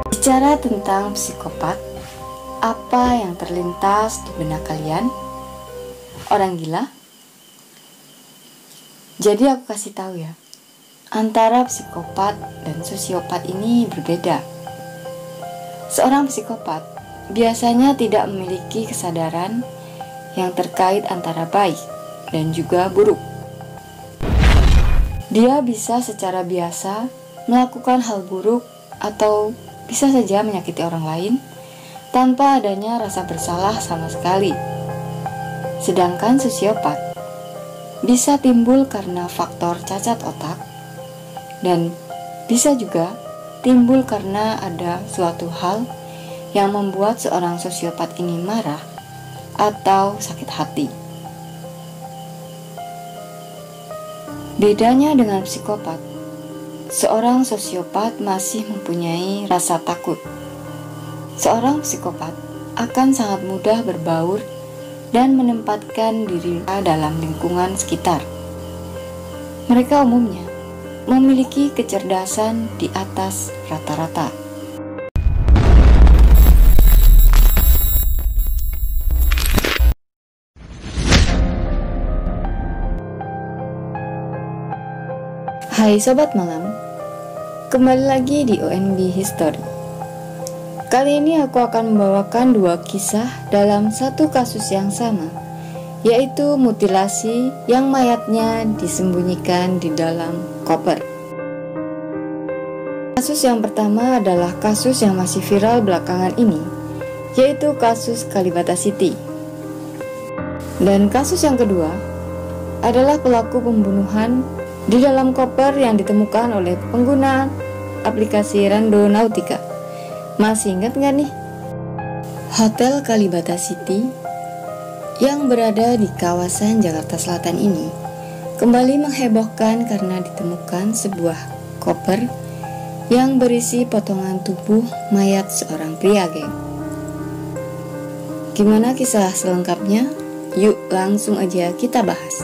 Bicara tentang psikopat, apa yang terlintas di benak kalian? Orang gila? Jadi aku kasih tahu ya, antara psikopat dan sosiopat ini berbeda. Seorang psikopat biasanya tidak memiliki kesadaran yang terkait antara baik dan juga buruk. Dia bisa secara biasa melakukan hal buruk atau bisa saja menyakiti orang lain tanpa adanya rasa bersalah sama sekali. Sedangkan sosiopat bisa timbul karena faktor cacat otak dan bisa juga timbul karena ada suatu hal yang membuat seorang sosiopat ini marah atau sakit hati. Bedanya dengan psikopat, seorang sosiopat masih mempunyai rasa takut. Seorang psikopat akan sangat mudah berbaur dan menempatkan diri dalam lingkungan sekitar. Mereka umumnya memiliki kecerdasan di atas rata-rata. Hai Sobat Malam, kembali lagi di ONB History. Kali ini aku akan membawakan dua kisah dalam satu kasus yang sama, yaitu mutilasi yang mayatnya disembunyikan di dalam koper. Kasus yang pertama adalah kasus yang masih viral belakangan ini, yaitu kasus Kalibata City. Dan kasus yang kedua adalah pelaku pembunuhan di dalam koper yang ditemukan oleh pengguna aplikasi Randonautica. Masih ingat nggak nih? Hotel Kalibata City yang berada di kawasan Jakarta Selatan ini kembali menghebohkan karena ditemukan sebuah koper yang berisi potongan tubuh mayat seorang pria, geng. Gimana kisah selengkapnya? Yuk langsung aja kita bahas.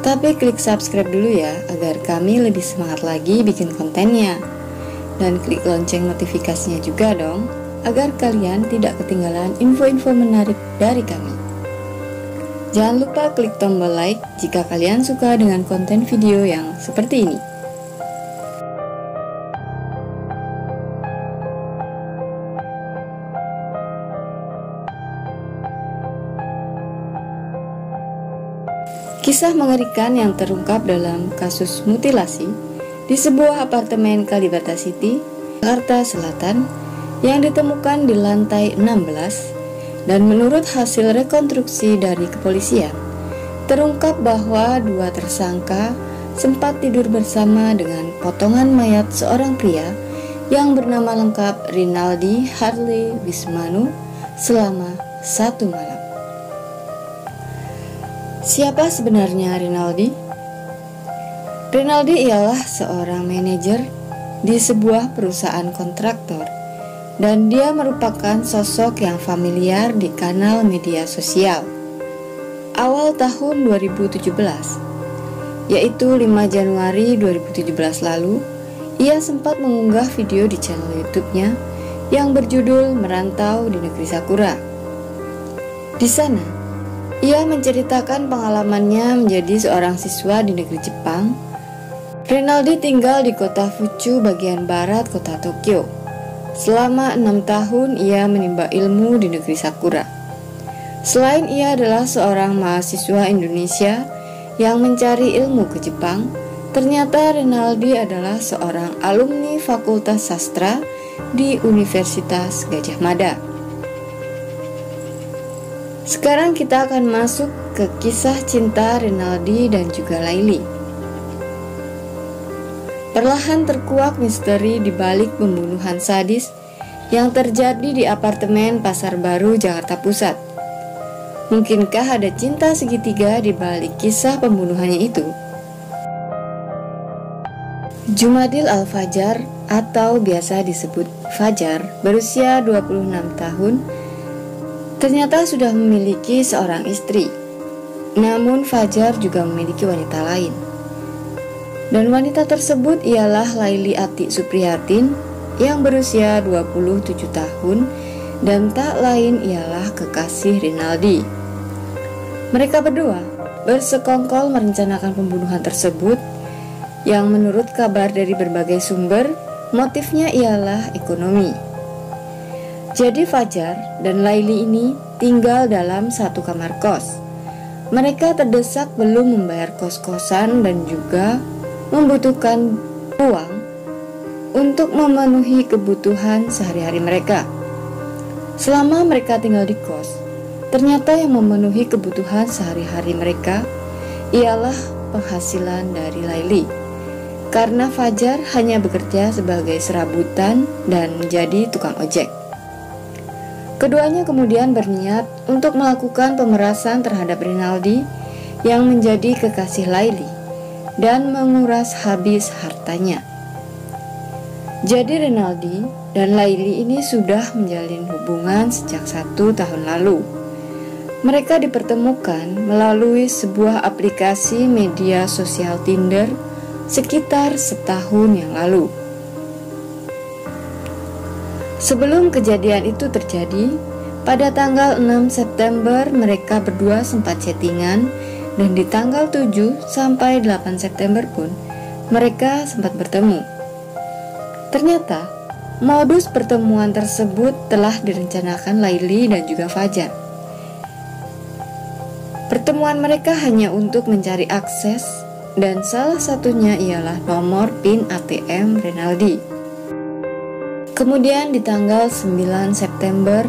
Tapi klik subscribe dulu ya, agar kami lebih semangat lagi bikin kontennya. Dan klik lonceng notifikasinya juga dong, agar kalian tidak ketinggalan info-info menarik dari kami. Jangan lupa klik tombol like jika kalian suka dengan konten video yang seperti ini. Kisah mengerikan yang terungkap dalam kasus mutilasi di sebuah apartemen Kalibata City, Jakarta Selatan yang ditemukan di lantai 16, dan menurut hasil rekonstruksi dari kepolisian, terungkap bahwa dua tersangka sempat tidur bersama dengan potongan mayat seorang pria yang bernama lengkap Rinaldi Harley Wismanu selama 1 malam. Siapa sebenarnya Rinaldi? Rinaldi ialah seorang manajer di sebuah perusahaan kontraktor, dan dia merupakan sosok yang familiar di kanal media sosial. Awal tahun 2017, yaitu 5 Januari 2017 lalu, ia sempat mengunggah video di channel YouTube-nya yang berjudul Merantau di Negeri Sakura. Di sana, ia menceritakan pengalamannya menjadi seorang siswa di negeri Jepang. Rinaldi tinggal di kota Fuchu bagian barat kota Tokyo. Selama 6 tahun ia menimba ilmu di negeri Sakura. Selain ia adalah seorang mahasiswa Indonesia yang mencari ilmu ke Jepang, ternyata Rinaldi adalah seorang alumni Fakultas Sastra di Universitas Gadjah Mada. Sekarang kita akan masuk ke kisah cinta Rinaldi dan juga Laili. Perlahan terkuak misteri di balik pembunuhan sadis yang terjadi di apartemen Pasar Baru, Jakarta Pusat. Mungkinkah ada cinta segitiga di balik kisah pembunuhannya itu? Jumadil Al-Fajar atau biasa disebut Fajar, berusia 26 tahun, ternyata sudah memiliki seorang istri. Namun Fajar juga memiliki wanita lain. Dan wanita tersebut ialah Laili Ati Suprihatin yang berusia 27 tahun dan tak lain ialah kekasih Rinaldi. Mereka berdua bersekongkol merencanakan pembunuhan tersebut yang menurut kabar dari berbagai sumber motifnya ialah ekonomi. Jadi Fajar dan Laili ini tinggal dalam satu kamar kos. Mereka terdesak belum membayar kos-kosan dan juga membutuhkan uang untuk memenuhi kebutuhan sehari-hari mereka. Selama mereka tinggal di kos, ternyata yang memenuhi kebutuhan sehari-hari mereka ialah penghasilan dari Laili, karena Fajar hanya bekerja sebagai serabutan dan menjadi tukang ojek. Keduanya kemudian berniat untuk melakukan pemerasan terhadap Rinaldi yang menjadi kekasih Laili dan menguras habis hartanya. Jadi Rinaldi dan Laili ini sudah menjalin hubungan sejak 1 tahun lalu. Mereka dipertemukan melalui sebuah aplikasi media sosial Tinder sekitar setahun yang lalu. Sebelum kejadian itu terjadi, pada tanggal 6 September mereka berdua sempat chattingan, dan di tanggal 7 sampai 8 September pun mereka sempat bertemu. Ternyata modus pertemuan tersebut telah direncanakan Laili dan juga Fajar. Pertemuan mereka hanya untuk mencari akses, dan salah satunya ialah nomor PIN ATM Rinaldi. Kemudian di tanggal 9 September,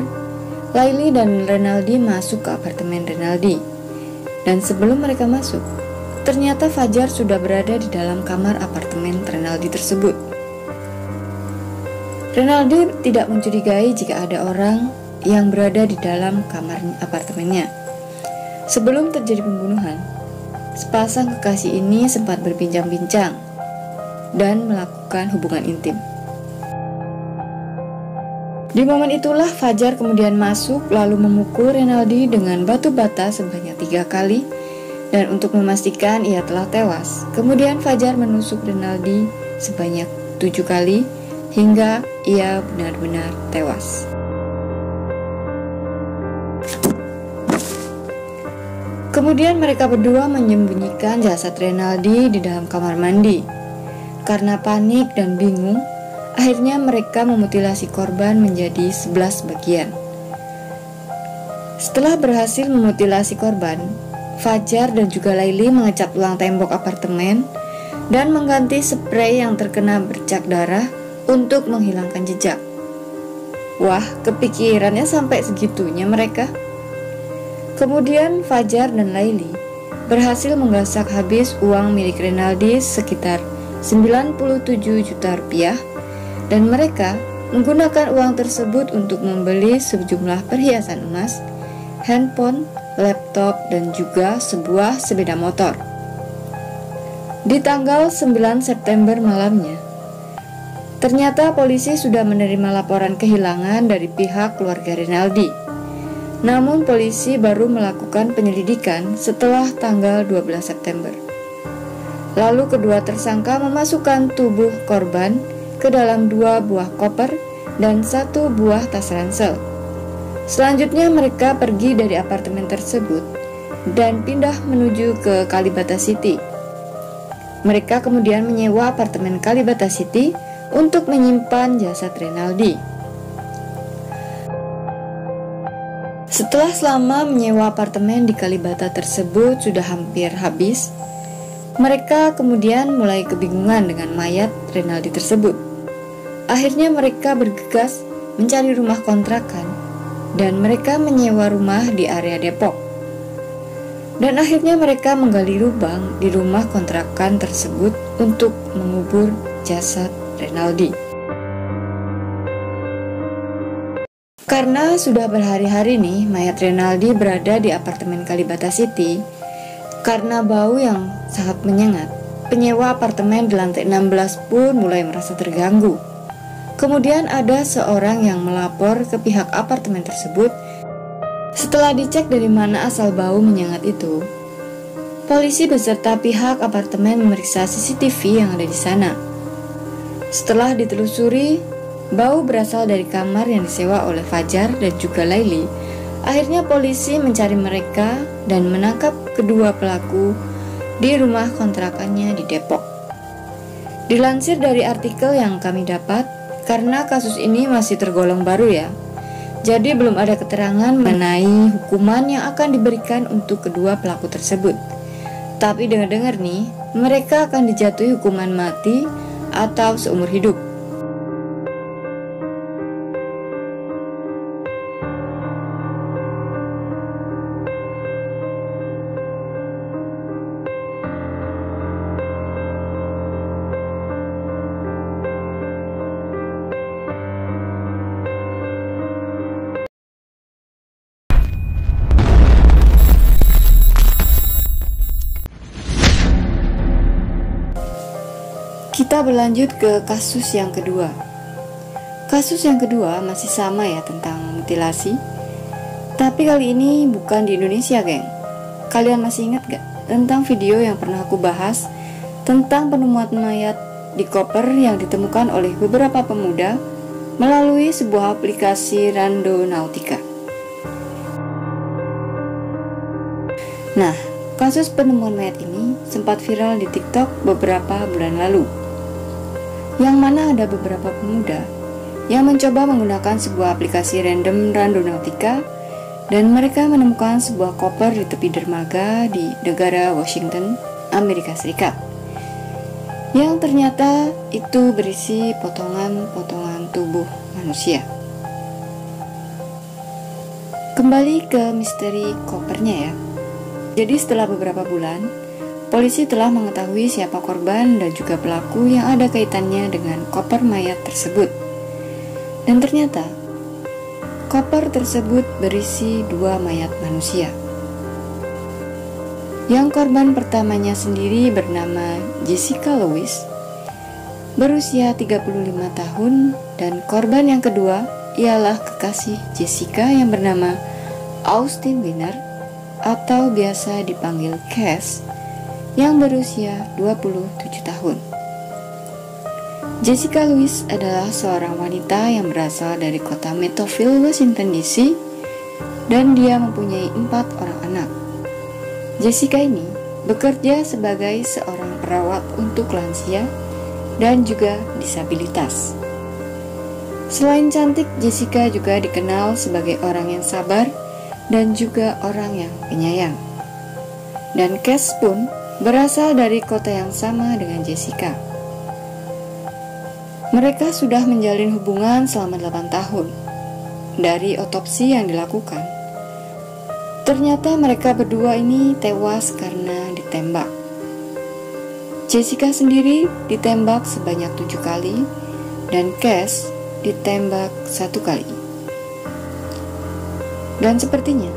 Laili dan Rinaldi masuk ke apartemen Rinaldi. Dan sebelum mereka masuk, ternyata Fajar sudah berada di dalam kamar apartemen Rinaldi tersebut. Rinaldi tidak mencurigai jika ada orang yang berada di dalam kamar apartemennya. Sebelum terjadi pembunuhan, sepasang kekasih ini sempat berbincang-bincang dan melakukan hubungan intim. Di momen itulah Fajar kemudian masuk lalu memukul Rinaldi dengan batu bata sebanyak 3 kali, dan untuk memastikan ia telah tewas, kemudian Fajar menusuk Rinaldi sebanyak 7 kali hingga ia benar-benar tewas. Kemudian mereka berdua menyembunyikan jasad Rinaldi di dalam kamar mandi. Karena panik dan bingung, akhirnya mereka memutilasi korban menjadi 11 bagian. Setelah berhasil memutilasi korban, Fajar dan juga Laili mengecat ulang tembok apartemen dan mengganti spray yang terkena bercak darah untuk menghilangkan jejak. Wah, kepikirannya sampai segitunya mereka. Kemudian Fajar dan Laili berhasil menggasak habis uang milik Rinaldi sekitar 97 juta rupiah, dan mereka menggunakan uang tersebut untuk membeli sejumlah perhiasan emas, handphone, laptop, dan juga sebuah sepeda motor. Di tanggal 9 September malamnya, ternyata polisi sudah menerima laporan kehilangan dari pihak keluarga Rinaldi. Namun polisi baru melakukan penyelidikan setelah tanggal 12 September. Lalu kedua tersangka memasukkan tubuh korban ke dalam 2 buah koper dan 1 buah tas ransel. Selanjutnya mereka pergi dari apartemen tersebut dan pindah menuju ke Kalibata City. Mereka kemudian menyewa apartemen Kalibata City untuk menyimpan jasad Rinaldi. Setelah selama menyewa apartemen di Kalibata tersebut sudah hampir habis, mereka kemudian mulai kebingungan dengan mayat Rinaldi tersebut. Akhirnya mereka bergegas mencari rumah kontrakan dan mereka menyewa rumah di area Depok. Dan akhirnya mereka menggali lubang di rumah kontrakan tersebut untuk mengubur jasad Rinaldi. Karena sudah berhari-hari nih mayat Rinaldi berada di apartemen Kalibata City, karena bau yang sangat menyengat, penyewa apartemen di lantai 16 pun mulai merasa terganggu. Kemudian ada seorang yang melapor ke pihak apartemen tersebut. Setelah dicek dari mana asal bau menyengat itu, polisi beserta pihak apartemen memeriksa CCTV yang ada di sana. Setelah ditelusuri, Bau berasal dari kamar yang disewa oleh Fajar dan juga Laili. Akhirnya polisi mencari mereka dan menangkap kedua pelaku di rumah kontrakannya di Depok. Dilansir dari artikel yang kami dapat, karena kasus ini masih tergolong baru ya, jadi belum ada keterangan mengenai hukuman yang akan diberikan untuk kedua pelaku tersebut. Tapi dengar-dengar nih, mereka akan dijatuhi hukuman mati atau seumur hidup. Kita berlanjut ke kasus yang kedua. Kasus yang kedua masih sama ya, tentang mutilasi. Tapi kali ini bukan di Indonesia, geng. Kalian masih ingat gak tentang video yang pernah aku bahas tentang penemuan mayat di koper yang ditemukan oleh beberapa pemuda melalui sebuah aplikasi Randonautica? Nah, kasus penemuan mayat ini sempat viral di TikTok beberapa bulan lalu, yang mana ada beberapa pemuda yang mencoba menggunakan sebuah aplikasi random Randonautica dan mereka menemukan sebuah koper di tepi dermaga di negara Washington, Amerika Serikat, yang ternyata itu berisi potongan-potongan tubuh manusia. Kembali ke misteri kopernya ya. Jadi setelah beberapa bulan, polisi telah mengetahui siapa korban dan juga pelaku yang ada kaitannya dengan koper mayat tersebut. Dan ternyata, koper tersebut berisi 2 mayat manusia. Yang korban pertamanya sendiri bernama Jessica Louise, berusia 35 tahun, dan korban yang kedua ialah kekasih Jessica yang bernama Austin Winner atau biasa dipanggil Cass, yang berusia 27 tahun. Jessica Louise adalah seorang wanita yang berasal dari kota Meadville, Washington DC, dan dia mempunyai 4 orang anak. Jessica ini bekerja sebagai seorang perawat untuk lansia dan juga disabilitas. Selain cantik, Jessica juga dikenal sebagai orang yang sabar dan juga orang yang penyayang. Dan Cass pun berasal dari kota yang sama dengan Jessica. Mereka sudah menjalin hubungan selama 8 tahun. Dari otopsi yang dilakukan, ternyata mereka berdua ini tewas karena ditembak. Jessica sendiri ditembak sebanyak 7 kali dan Cass ditembak 1 kali. Dan sepertinya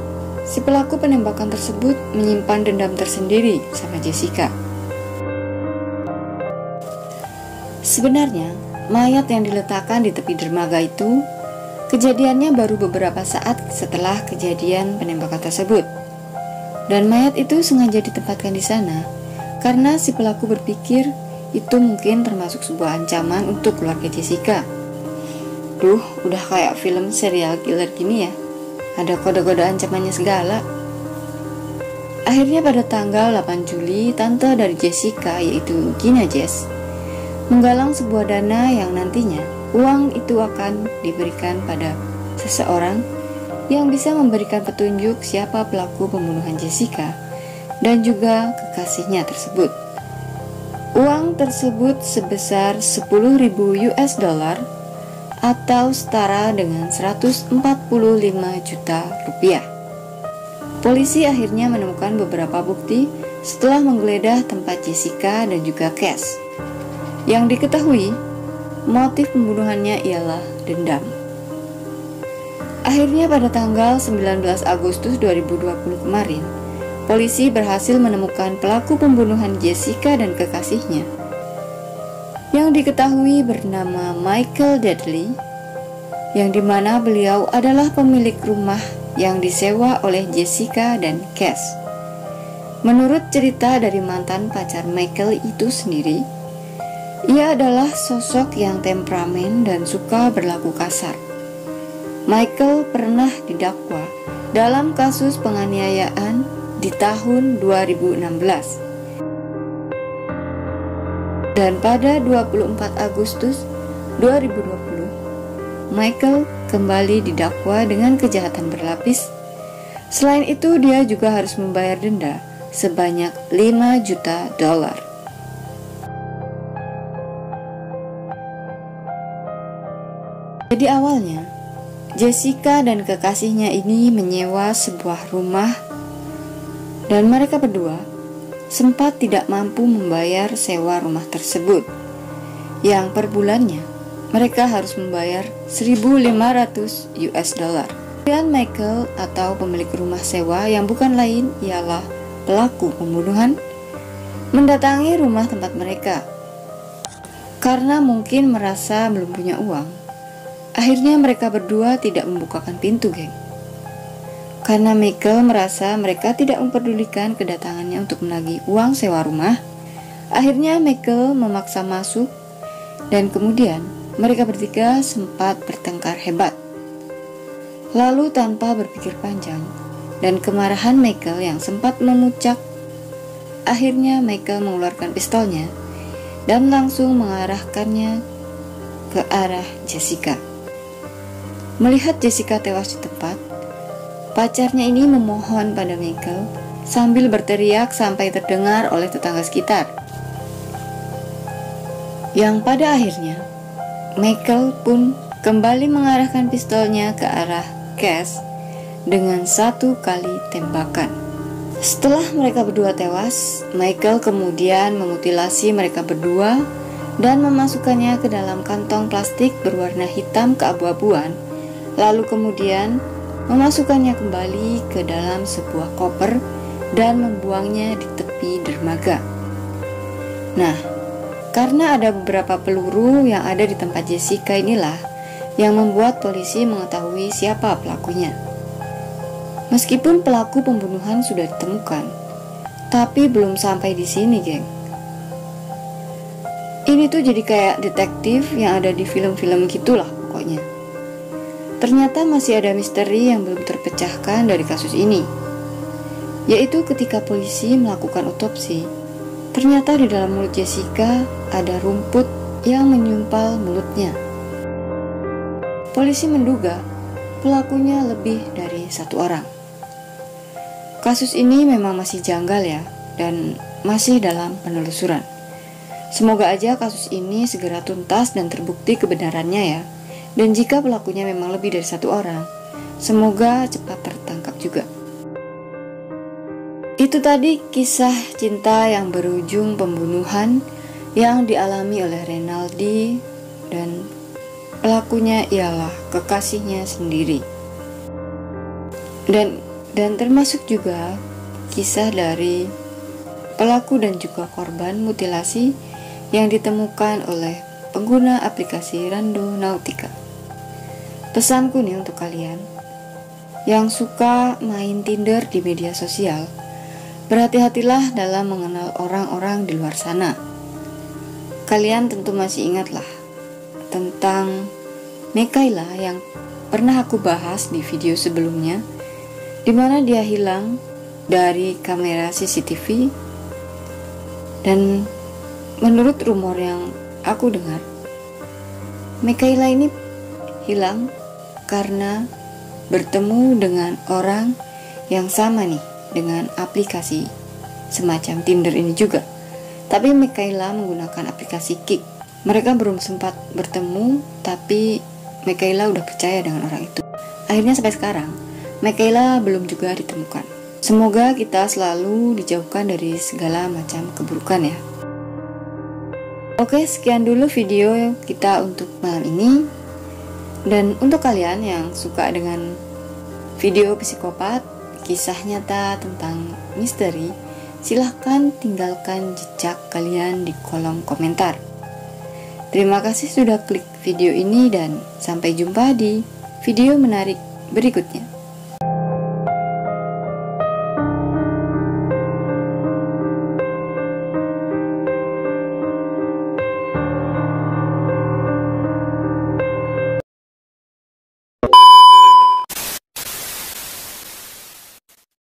si pelaku penembakan tersebut menyimpan dendam tersendiri sama Jessica. Sebenarnya, mayat yang diletakkan di tepi dermaga itu kejadiannya baru beberapa saat setelah kejadian penembakan tersebut. Dan mayat itu sengaja ditempatkan di sana karena si pelaku berpikir itu mungkin termasuk sebuah ancaman untuk keluarga Jessica. Duh, udah kayak film serial killer gini ya. Ada kode-kode ancamannya segala. Akhirnya pada tanggal 8 Juli, tante dari Jessica yaitu Gina Jess menggalang sebuah dana yang nantinya uang itu akan diberikan pada seseorang yang bisa memberikan petunjuk siapa pelaku pembunuhan Jessica dan juga kekasihnya tersebut. Uang tersebut sebesar 10.000 US dollar atau setara dengan 145 juta rupiah. Polisi akhirnya menemukan beberapa bukti setelah menggeledah tempat Jessica dan juga Cass. Yang diketahui, motif pembunuhannya ialah dendam. Akhirnya pada tanggal 19 Agustus 2020 kemarin, polisi berhasil menemukan pelaku pembunuhan Jessica dan kekasihnya, yang diketahui bernama Michael Dudley, yang dimana beliau adalah pemilik rumah yang disewa oleh Jessica dan Cass. Menurut cerita dari mantan pacar Michael itu sendiri, Ia adalah sosok yang temperamen dan suka berlaku kasar. Michael pernah didakwa dalam kasus penganiayaan di tahun 2016. Dan pada 24 Agustus 2020, Michael kembali didakwa dengan kejahatan berlapis. Selain itu, dia juga harus membayar denda sebanyak $5 juta. Jadi awalnya, Jessica dan kekasihnya ini menyewa sebuah rumah dan mereka berdua sempat tidak mampu membayar sewa rumah tersebut, yang per bulannya mereka harus membayar $1.500. Kemudian Michael atau pemilik rumah sewa yang bukan lain ialah pelaku pembunuhan mendatangi rumah tempat mereka. Karena mungkin merasa belum punya uang, akhirnya mereka berdua tidak membukakan pintu, geng. Karena Michael merasa mereka tidak memperdulikan kedatangannya untuk menagih uang sewa rumah, akhirnya Michael memaksa masuk dan kemudian mereka bertiga sempat bertengkar hebat. Lalu tanpa berpikir panjang dan kemarahan Michael yang sempat memuncak, akhirnya Michael mengeluarkan pistolnya dan langsung mengarahkannya ke arah Jessica. Melihat Jessica tewas di tempat, pacarnya ini memohon pada Michael sambil berteriak sampai terdengar oleh tetangga sekitar. Yang pada akhirnya, Michael pun kembali mengarahkan pistolnya ke arah Cass dengan 1 kali tembakan. Setelah mereka berdua tewas, Michael kemudian memutilasi mereka berdua dan memasukkannya ke dalam kantong plastik berwarna hitam keabu-abuan, lalu kemudian memasukkannya kembali ke dalam sebuah koper dan membuangnya di tepi dermaga. Nah, karena ada beberapa peluru yang ada di tempat Jessica inilah yang membuat polisi mengetahui siapa pelakunya. Meskipun pelaku pembunuhan sudah ditemukan, tapi belum sampai di sini, geng. Ini tuh jadi kayak detektif yang ada di film-film gitulah pokoknya. Ternyata masih ada misteri yang belum terpecahkan dari kasus ini, yaitu ketika polisi melakukan otopsi, ternyata di dalam mulut Jessica ada rumput yang menyumpal mulutnya. Polisi menduga pelakunya lebih dari 1 orang. Kasus ini memang masih janggal ya, dan masih dalam penelusuran. Semoga aja kasus ini segera tuntas dan terbukti kebenarannya ya. Dan jika pelakunya memang lebih dari 1 orang, semoga cepat tertangkap juga. Itu tadi kisah cinta yang berujung pembunuhan yang dialami oleh Renaldi, dan pelakunya ialah kekasihnya sendiri. Dan termasuk juga kisah dari pelaku dan juga korban mutilasi yang ditemukan oleh pengguna aplikasi Randonautica. Pesanku nih untuk kalian yang suka main Tinder di media sosial, berhati-hatilah dalam mengenal orang-orang di luar sana. Kalian tentu masih ingatlah tentang Mikaela yang pernah aku bahas di video sebelumnya, di mana dia hilang dari kamera CCTV. Dan menurut rumor yang aku dengar, Mikaela ini hilang karena bertemu dengan orang yang sama nih dengan aplikasi semacam Tinder ini juga. Tapi Mikaela menggunakan aplikasi Kik. Mereka belum sempat bertemu, tapi Mikaela udah percaya dengan orang itu. Akhirnya sampai sekarang Mikaela belum juga ditemukan. Semoga kita selalu dijauhkan dari segala macam keburukan ya. Oke, sekian dulu video kita untuk malam ini. Dan untuk kalian yang suka dengan video psikopat, kisah nyata tentang misteri, silahkan tinggalkan jejak kalian di kolom komentar. Terima kasih sudah klik video ini dan sampai jumpa di video menarik berikutnya.